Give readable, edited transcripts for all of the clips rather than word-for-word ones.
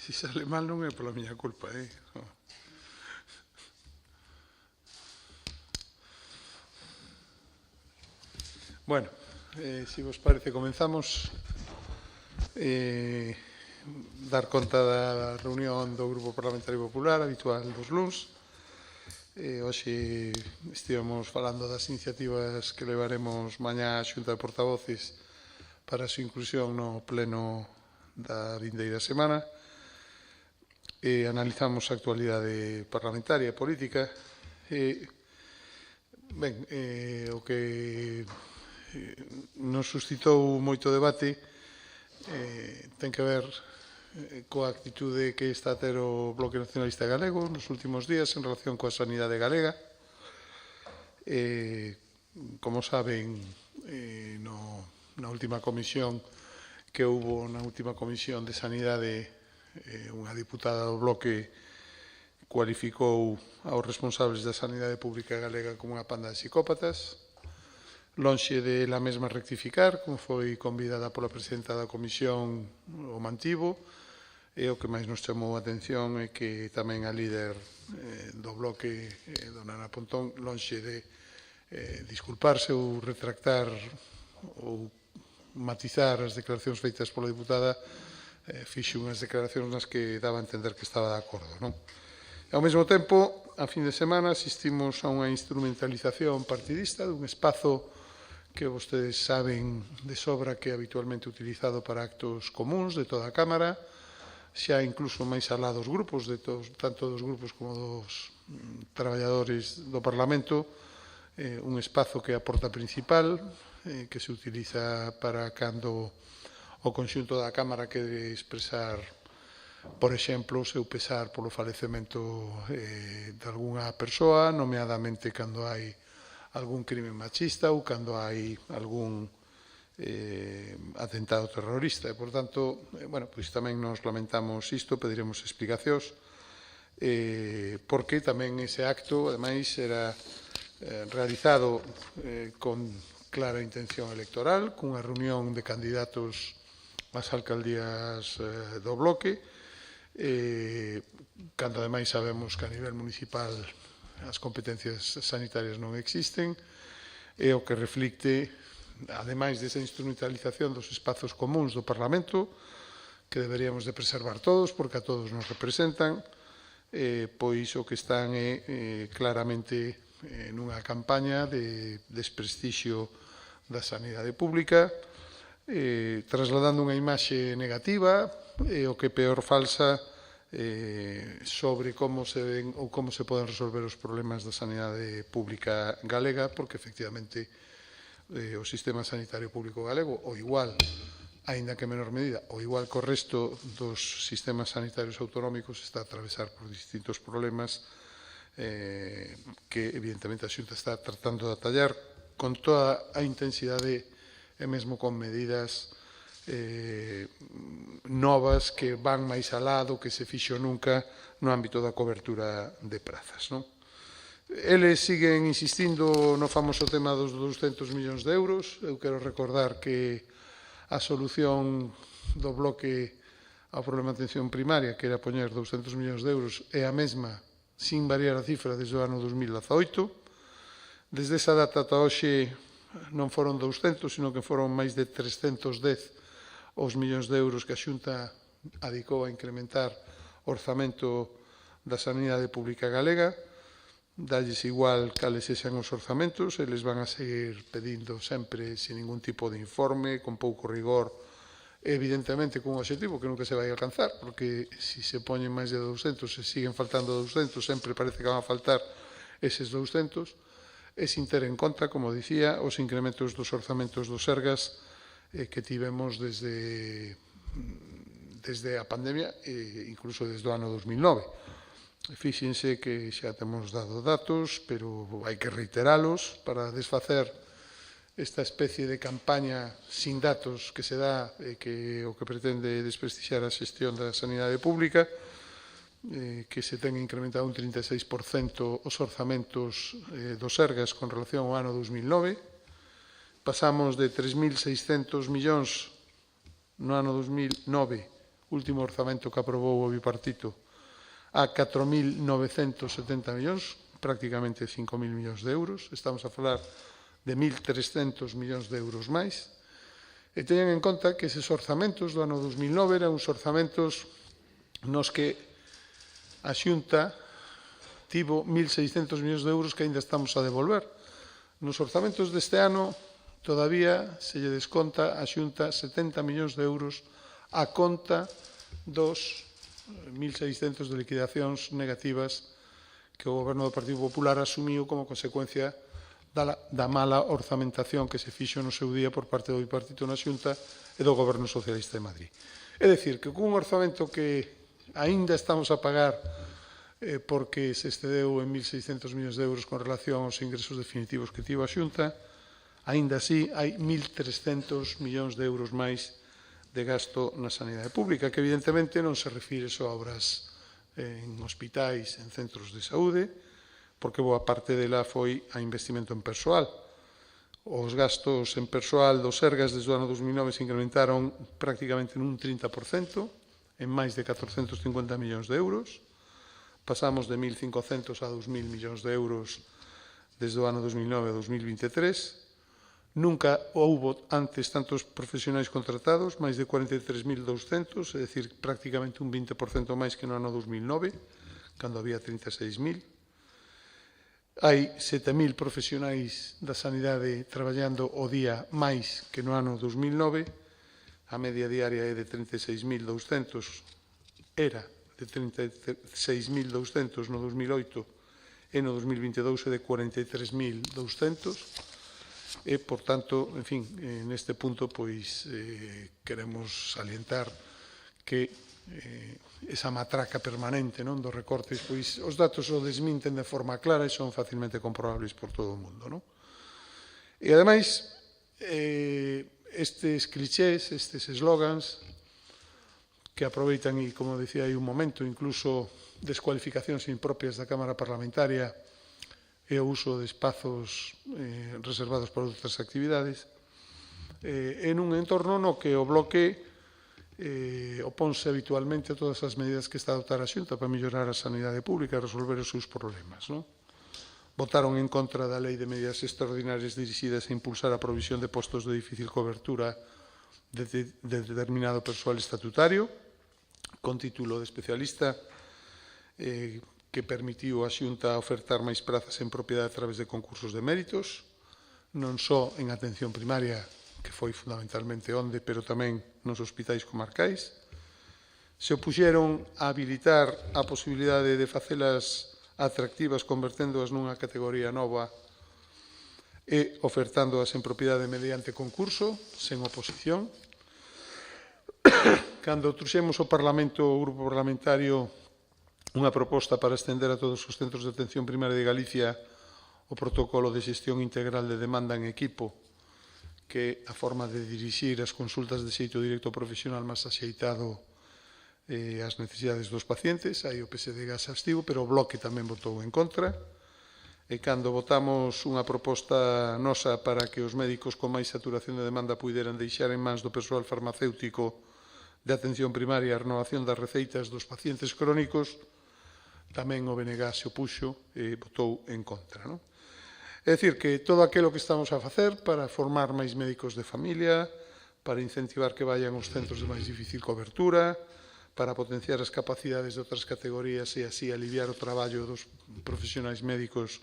Si sale mal non é pola miña culpa, Bueno, se vos parece, comenzamos. Dar conta da reunión do Grupo Parlamentario Popular habitual dos luns. Hoxe estivemos falando das iniciativas que levaremos mañá á Xunta de Portavoces para a súa inclusión no pleno da vindeira semana. Analizamos a actualidade parlamentaria e política. O que nos suscitou moito debate ten que ver coa actitude que está a ter o Bloque Nacionalista Galego nos últimos días en relación coa sanidade galega. Como saben, na última comisión que houbo, na última comisión de sanidade, unha diputada do Bloque cualificou aos responsables da sanidade pública galega como unha panda de psicópatas. Lonxe de la mesma rectificar, como foi convidada pola presidenta da comisión, o mantivo, e o que máis nos chamou a atención é que tamén a líder do Bloque, dona Ana Pontón, lonxe de disculparse ou retractar ou matizar as declaracións feitas pola diputada, fixo unhas declaracións nas que daba a entender que estaba de acordo, non? E ao mesmo tempo, a fin de semana, asistimos a unha instrumentalización partidista dun espazo que vostedes saben de sobra que é habitualmente utilizado para actos comuns de toda a Cámara, xa incluso máis alá dos grupos, tanto dos grupos como dos traballadores do Parlamento, un espazo que é a porta principal, que se utiliza para cando o conxunto da Cámara quere expresar, por exemplo, o seu pesar polo falecemento de algunha persoa, nomeadamente cando hai algún crime machista ou cando hai algún atentado terrorista. E, por tanto, pois tamén nos lamentamos isto, pediremos explicacións, porque tamén ese acto, ademais, era realizado con clara intención electoral, cunha reunión de candidatos ás alcaldías do Bloque, cando ademais sabemos que a nivel municipal as competencias sanitarias non existen, e o que reflicte, ademais desa instrumentalización dos espazos comuns do Parlamento, que deberíamos de preservar todos, porque a todos nos representan, pois o que están é claramente nunha campaña de desprestixio da sanidade pública, trasladando unha imaxe negativa e o que peor falsa sobre como se ven ou como se poden resolver os problemas da sanidade pública galega, porque efectivamente o sistema sanitario público galego, o igual, aínda que en menor medida, o igual que o resto dos sistemas sanitarios autonómicos, está a atravesar por distintos problemas que evidentemente a Xunta está tratando de atallar con toda a intensidade e mesmo con medidas novas que van máis alá do que se fixo nunca no ámbito da cobertura de prazas, non? Eles siguen insistindo no famoso tema dos 200 millóns de euros. Eu quero recordar que a solución do Bloque ao problema de atención primaria, que era poñer 200 millóns de euros, é a mesma, sin variar a cifra, desde o ano 2018. Desde esa data ata hoxe non foron 200, sino que foron máis de 310 os millóns de euros que a Xunta adicou a incrementar o orzamento da sanidade pública galega. Dalles igual cales sexan os orzamentos, eles van a seguir pedindo sempre sin ningún tipo de informe, con pouco rigor, evidentemente con un objetivo que nunca se vai alcanzar, porque se se poñen máis de 200 e siguen faltando 200, sempre parece que van a faltar eses 200, e sin ter en conta, como dicía, os incrementos dos orzamentos dos Sergas que tivemos desde a pandemia e incluso desde o ano 2009. Fíxense que xa temos dado datos, pero hai que reiteralos para desfacer esta especie de campaña sin datos que se dá e que o que pretende desprestixiar a xestión da sanidade pública, que se ten incrementado un 36% os orzamentos dos Sergas con relación ao ano 2009. Pasamos de 3.600 millóns no ano 2009 último orzamento que aprobou o bipartito, a 4.970 millóns, prácticamente 5.000 millóns de euros. Estamos a falar de 1.300 millóns de euros máis. E teñan en conta que eses orzamentos do ano 2009 eran uns orzamentos nos que a Xunta tivo 1.600 millóns de euros que ainda estamos a devolver. Nos orzamentos deste ano todavía se lle desconta a Xunta 70 millóns de euros a conta dos 1.600 de liquidacións negativas que o Goberno do Partido Popular asumiu como consecuencia da mala orzamentación que se fixo no seu día por parte do Bipartito na Xunta e do Goberno Socialista de Madrid. É dicir, que cun orzamento que aínda estamos a pagar porque se excedeu en 1.600 millóns de euros con relación aos ingresos definitivos que tivo a Xunta, aínda así hai 1.300 millóns de euros máis de gasto na sanidade pública, que evidentemente non se refire só a obras en hospitais, en centros de saúde, porque boa parte dela foi a investimento en persoal. Os gastos en persoal dos Sergas desde o ano 2009 se incrementaron prácticamente nun 30%, en máis de 450 millóns de euros. Pasamos de 1.500 a 2.000 millóns de euros desde o ano 2009 a 2023. Nunca houbo antes tantos profesionais contratados, máis de 43.200, é dicir, prácticamente un 20% máis que no ano 2009, cando había 36.000. Hai 7.000 profesionais da sanidade traballando o día máis que no ano 2009. A media diaria é de 36.200, era de 36.200 no 2008 e no 2022 é de 43.200. E, por tanto, en fin, neste punto, pois, queremos salientar que esa matraca permanente non dos recortes, pois os datos o desminten de forma clara e son facilmente comprobables por todo o mundo. Non? E, ademais, estes clichés, estes eslogans, que aproveitan, e, como decía hai un momento, incluso descualificacións impropias da Cámara Parlamentaria e o uso de espazos reservados para outras actividades, en un entorno no que o bloque oponse habitualmente a todas as medidas que está a adoptar a Xunta para mellorar a sanidade pública e resolver os seus problemas. Non? Votaron en contra da Lei de Medidas Extraordinarias dirixidas a impulsar a provisión de postos de difícil cobertura de determinado persoal estatutario, con título de especialista, que permitiu a Xunta ofertar máis prazas en propiedade a través de concursos de méritos, non só en atención primaria, que foi fundamentalmente onde, pero tamén nos hospitais comarcais. Se opuxeron a habilitar a posibilidade de facelas atractivas converténdoas nunha categoría nova e ofertándoas en propiedade mediante concurso, sen oposición. Cando trouxemos ao Parlamento, o Grupo Parlamentario, unha proposta para estender a todos os centros de atención primaria de Galicia o protocolo de xestión integral de demanda en equipo, que é a forma de dirixir as consultas de xeito directo profesional máis axeitado ás necesidades dos pacientes. Aí o PSD exhaustivo, pero o Bloque tamén votou en contra. E cando votamos unha proposta nosa para que os médicos con máis saturación de demanda puderan deixar en mans do persoal farmacéutico de atención primaria a renovación das receitas dos pacientes crónicos, tamén o BNG se opuxo e votou en contra. Non? É dicir, que todo aquilo que estamos a facer para formar máis médicos de familia, para incentivar que vayan aos centros de máis difícil cobertura, para potenciar as capacidades de outras categorías e así aliviar o traballo dos profesionais médicos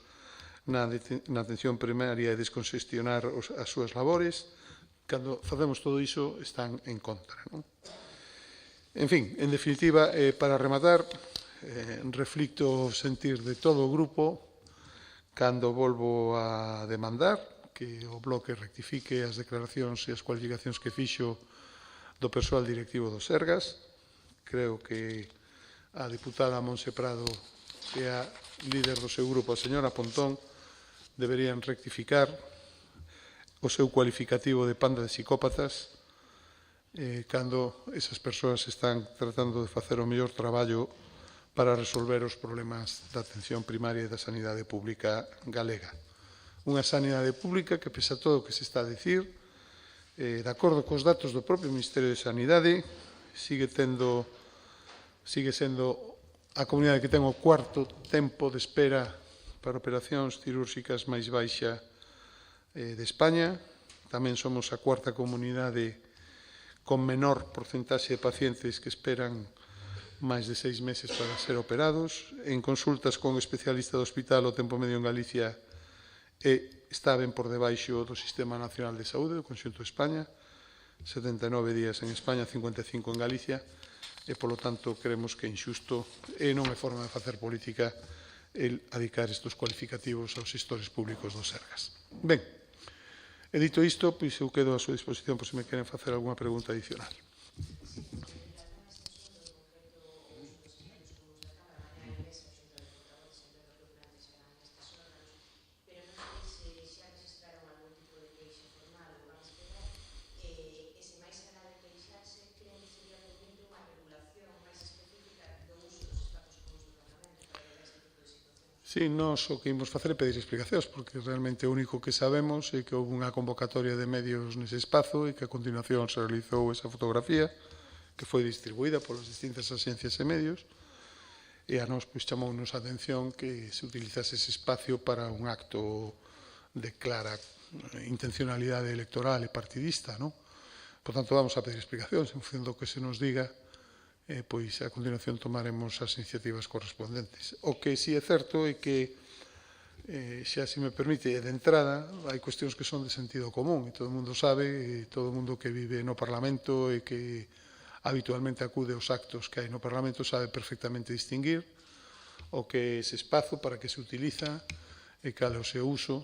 na atención primaria e descongestionar as súas labores, cando facemos todo iso están en contra. Non? En fin, en definitiva, para rematar, reflicto o sentir de todo o grupo cando volvo a demandar que o Bloque rectifique as declaracións e as cualificacións que fixo do persoal directivo dos Sergas. Creo que a diputada Montse Prado e a líder do seu grupo, a señora Pontón, deberían rectificar o seu cualificativo de panda de psicópatas cando esas persoas están tratando de facer o mellor traballo para resolver os problemas da atención primaria e da sanidade pública galega. Unha sanidade pública que, pese a todo o que se está a dicir, de acordo cos datos do propio Ministerio de Sanidade, sigue sendo a comunidade que ten o cuarto tempo de espera para operacións cirúrxicas máis baixa de España. Tamén somos a cuarta comunidade con menor porcentaxe de pacientes que esperan máis de 6 meses para ser operados. En consultas con especialista do hospital, o tempo medio en Galicia está ben por debaixo do Sistema Nacional de Saúde do conxunto de España, 79 días en España, 55 en Galicia, e, polo tanto, creemos que é injusto e non é forma de facer política el adicar estes cualificativos aos xestores públicos dos Sergas. Ben, e dito isto, pois eu quedo a súa disposición por se me queren facer algunha pregunta adicional. Sí, nós o que imos facer é pedir explicacións, porque realmente o único que sabemos é que houve unha convocatoria de medios nese espazo e que a continuación se realizou esa fotografía que foi distribuída polas distintas axencias e medios, e a nós chamounos a atención que se utilizase ese espacio para un acto de clara intencionalidade electoral e partidista, non? Por tanto, vamos a pedir explicacións en función do que se nos diga, pois a continuación tomaremos as iniciativas correspondentes. O que si é certo é que, xa se me permite, de entrada, hai cuestións que son de sentido común, e todo o mundo sabe, e todo o mundo que vive no Parlamento e que habitualmente acude aos actos que hai no Parlamento sabe perfectamente distinguir o que é ese espazo, para que se utiliza e cal é o seu uso,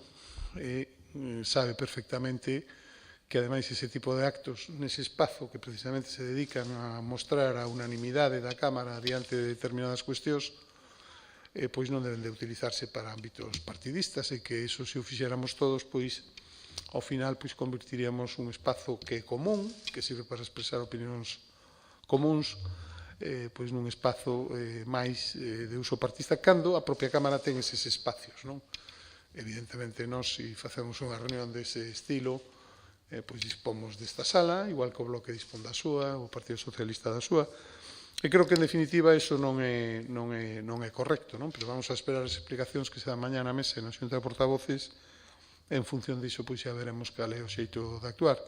e sabe perfectamente que, ademais, ese tipo de actos nese espazo que precisamente se dedican a mostrar a unanimidade da Cámara diante de determinadas cuestións, pois non deben de utilizarse para ámbitos partidistas, e que iso, se o fixéramos todos, pois ao final convertiríamos un espazo que é común, que sirve para expresar opinións comuns, pois nun espazo máis de uso partidista, cando a propia Cámara ten eses espacios, non? Evidentemente, nós, se facemos unha reunión dese estilo, pois dispomos desta sala, igual que o Bloque dispón da súa, o Partido Socialista da súa, e creo que, en definitiva, iso non é correcto, non? Pero vamos a esperar as explicacións que se dan mañá na mesa na Xunta de Portavoces, e en función diso, pois xa veremos cal é o xeito de actuar.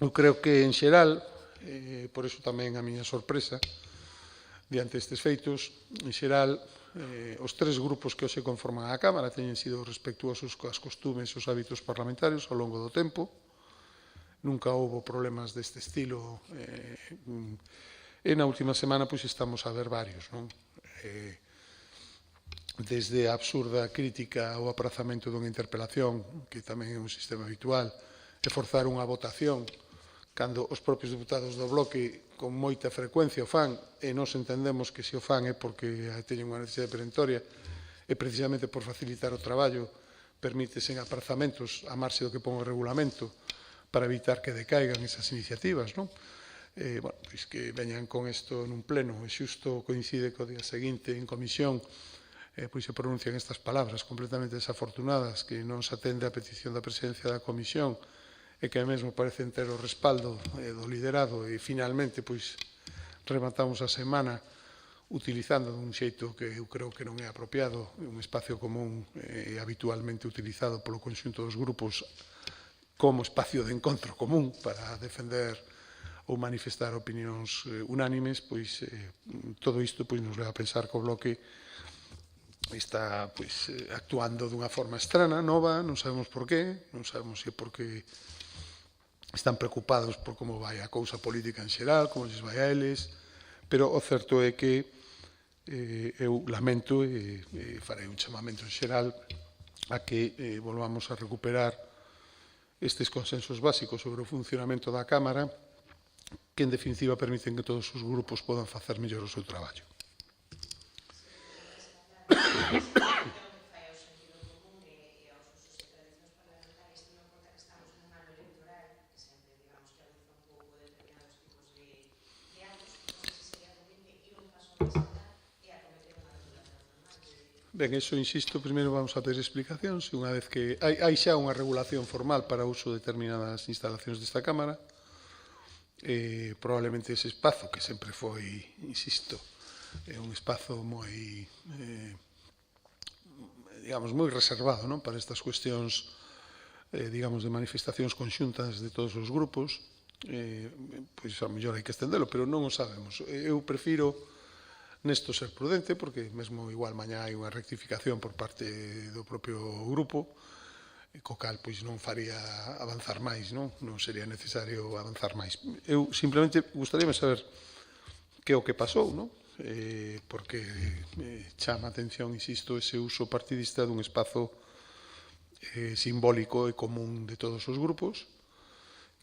Eu creo que, en xeral, por iso tamén a miña sorpresa, diante destes feitos, en xeral, os tres grupos que hoxe conforman a Cámara teñen sido respectuosos coas costumes e os hábitos parlamentarios ao longo do tempo. Nunca houbo problemas deste estilo, e na última semana estamos a ver varios, non? Desde a absurda crítica ao aprazamento dunha interpelación, que tamén é un sistema habitual, e forzar unha votación cando os propios deputados do Bloque con moita frecuencia o fan, e nós entendemos que se o fan é porque teñen unha necesidade perentoria, e precisamente por facilitar o traballo permítese en aprazamentos a marxe do que pon o regulamento para evitar que decaigan esas iniciativas, non? Pois que veñan con isto nun pleno, e xusto coincide co día seguinte en comisión, pois se pronuncian estas palabras completamente desafortunadas, que non se atende a petición da presidencia da comisión, e que mesmo parecen ter o respaldo do liderado, e finalmente rematamos a semana utilizando dun xeito que eu creo que non é apropiado, un espacio común habitualmente utilizado polo conxunto dos grupos como espacio de encontro común para defender ou manifestar opinións unánimes, todo isto nos leva a pensar que o Bloque está actuando dunha forma estrana, nova, non sabemos por qué, non sabemos se é porque están preocupados por como vai a cousa política en xeral, como lles vai a eles, pero o certo é que eu lamento e farei un chamamento en xeral a que volvamos a recuperar estes consensos básicos sobre o funcionamento da Cámara, que, en definitiva, permiten que todos os grupos podan facer mellor o seu traballo. Ben, iso, insisto, primeiro vamos a pedir explicacións, unha vez que hai xa unha regulación formal para o uso de determinadas instalacións desta Cámara, probablemente ese espazo que sempre foi, insisto, un espazo moi, digamos, moi reservado, non, para estas cuestións, digamos, de manifestacións conxuntas de todos os grupos, pois a mellor hai que estendelo, pero non o sabemos. Eu prefiro nesto ser prudente, porque mesmo igual mañá hai unha rectificación por parte do propio grupo, co cal pois non faría avanzar máis, non sería necesario avanzar máis. Eu simplemente gustaríame saber que é o que pasou, non? Porque chama a atención, insisto, ese uso partidista dun espazo simbólico e común de todos os grupos,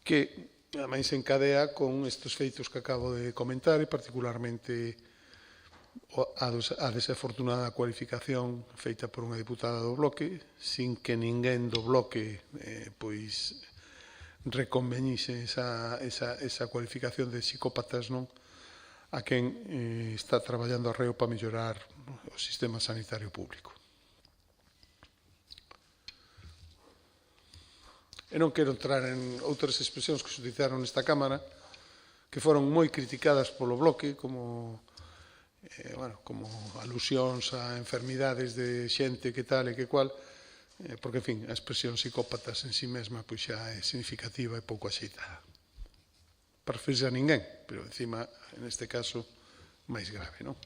que ademais se encadea con estes feitos que acabo de comentar e particularmente a desafortunada cualificación feita por unha diputada do Bloque, sin que ninguén do Bloque pois reconveñise esa cualificación de psicópatas, non, a quen está traballando arreo para mellorar o sistema sanitario público. E non quero entrar en outras expresións que se utilizaron nesta Cámara, que foron moi criticadas polo Bloque, como alusións a enfermidades de xente que tal e que cual, porque, en fin, a expresión psicópatas en sí mesma pois xa é significativa e pouco axeitada. Para referirse a ninguén, pero, encima, neste caso, máis grave, non?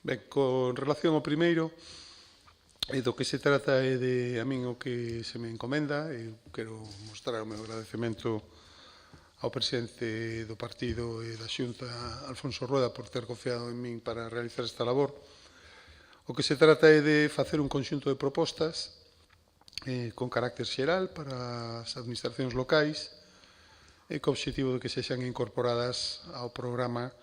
Ben, con relación ao primeiro, do que se trata é de a min o que se me encomenda. Eu quero mostrar o meu agradecemento ao presidente do partido e da Xunta, Alfonso Rueda, por ter confiado en min para realizar esta labor. O que se trata é de facer un conxunto de propostas con carácter xeral para as administracións locais e co obxectivo de que sexan incorporadas ao programa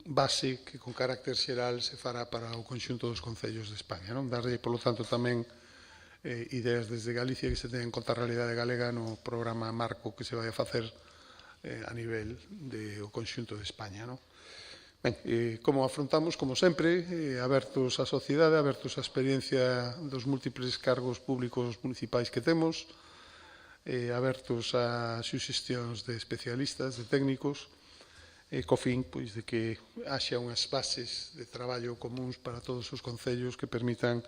base que con carácter xeral se fará para o conxunto dos concellos de España. Darlle, polo tanto, tamén ideas desde Galicia que se teñen en conta a realidade galega no programa marco que se vai a facer a nivel do conxunto de España. Ben, como afrontamos, como sempre, abertos á sociedade, abertos á experiencia dos múltiples cargos públicos municipais que temos, abertos a suxestións de especialistas, de técnicos, co fin de que haxa unhas bases de traballo comuns para todos os concellos que permitan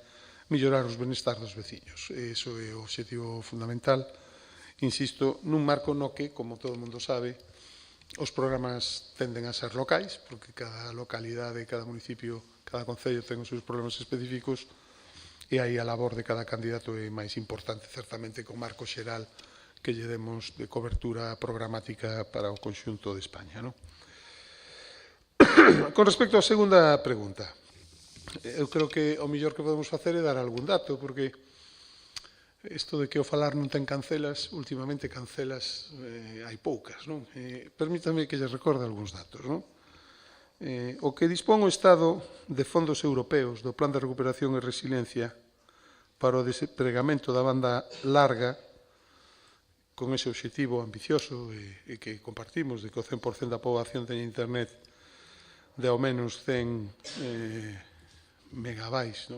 mellorar os benestar dos veciños. Iso é o obxectivo fundamental, insisto, nun marco no que, como todo o mundo sabe, os programas tenden a ser locais, porque cada localidade, cada municipio, cada concello ten os seus problemas específicos, e aí a labor de cada candidato é máis importante, certamente, co marco xeral que lle demos de cobertura programática para o conxunto de España. Con respecto á segunda pregunta, eu creo que o mellor que podemos facer é dar algún dato, porque isto de que o falar non ten cancelas, últimamente cancelas hai poucas. Permítame que lles recorde algúns datos. O que dispón o Estado de fondos europeos do Plan de Recuperación e Resiliencia para o despregamento da banda larga, con ese obxectivo ambicioso e que compartimos de que o 100% da poboación teña internet de ao menos 100 megabytes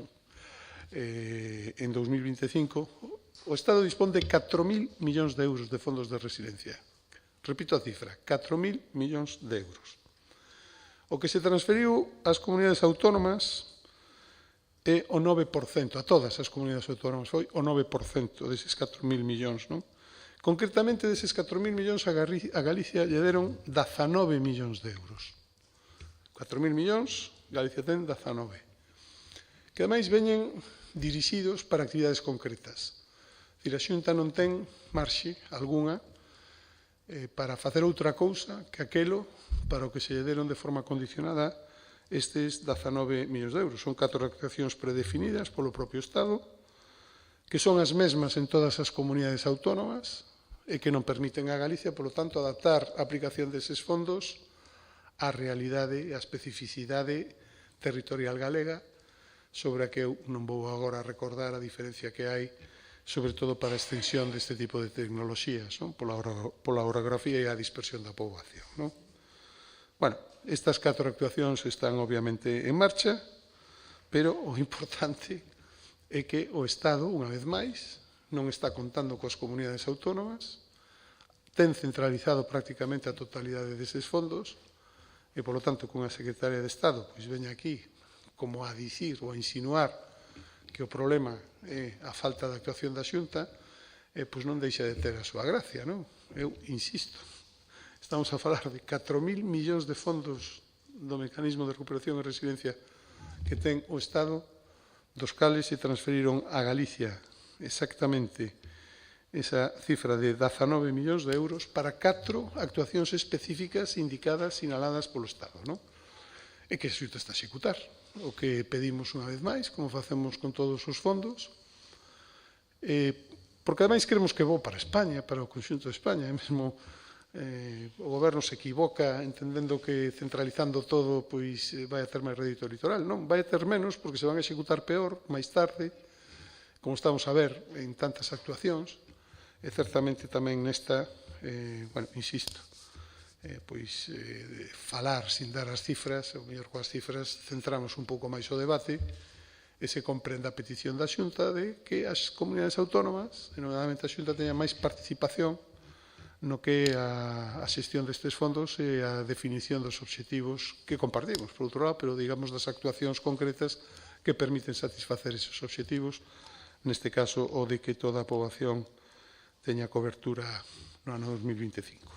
en 2025, o Estado dispón de 4.000 millóns de euros de fondos de resiliencia. Repito a cifra, 4.000 millóns de euros. O que se transferiu ás comunidades autónomas é o 9%, a todas as comunidades autónomas foi o 9% deses 4.000 millóns. Concretamente, deses 4.000 millóns a Galicia lle deron 19 millóns de euros. 4.000 millóns, Galicia ten 19. Que ademais veñen dirixidos para actividades concretas. A Xunta non ten marxe algunha para facer outra cousa que aquelo para o que se lle deron de forma condicionada estes 19 millóns de euros. Son 4 actuacións predefinidas polo propio Estado, que son as mesmas en todas as comunidades autónomas, e que non permiten a Galicia, polo tanto, adaptar a aplicación deses fondos á realidade e á especificidade territorial galega, sobre a que eu non vou agora recordar a diferencia que hai, sobre todo para a extensión deste tipo de tecnoloxías, non? Pola orografía e a dispersión da poboación. Non? Bueno, estas 4 actuacións están obviamente en marcha, pero o importante é que o Estado, unha vez máis, non está contando coas comunidades autónomas, ten centralizado prácticamente a totalidade deses fondos, e, polo tanto, con a Secretaria de Estado pois veña aquí como a dicir ou a insinuar que o problema é a falta de actuación da Xunta, pois non deixa de ter a súa gracia, non? Eu insisto, estamos a falar de 4.000 millóns de fondos do mecanismo de recuperación e resiliencia que ten o Estado, dos cales se transferiron a Galicia exactamente esa cifra de 19 millóns de euros para 4 actuacións específicas indicadas, sinaladas polo Estado, non? E que a Xunta está a executar. O que pedimos unha vez máis, como facemos con todos os fondos, porque ademais queremos que é bo para España, para o conxunto de España, e mesmo o goberno se equivoca entendendo que centralizando todo pois vai a ter máis rédito electoral. Non, vai a ter menos porque se van a executar peor máis tarde, como estamos a ver en tantas actuacións, e certamente tamén nesta, bueno, insisto, falar sin dar as cifras, ou mellor coas cifras centramos un pouco máis o debate e se comprende a petición da Xunta de que as comunidades autónomas, e nomeadamente a Xunta, teña máis participación no que a xestión destes fondos e a definición dos obxectivos que compartimos, por outro lado, pero digamos das actuacións concretas que permiten satisfacer esos obxectivos, neste caso o de que toda a poboación teña cobertura no ano 2025.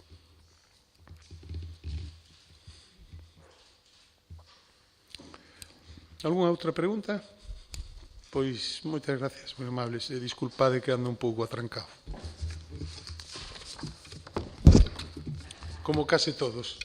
Algúna outra pregunta? Pois moitas gracias, moi amables, e disculpade que ando un pouco atrancado. Como case todos.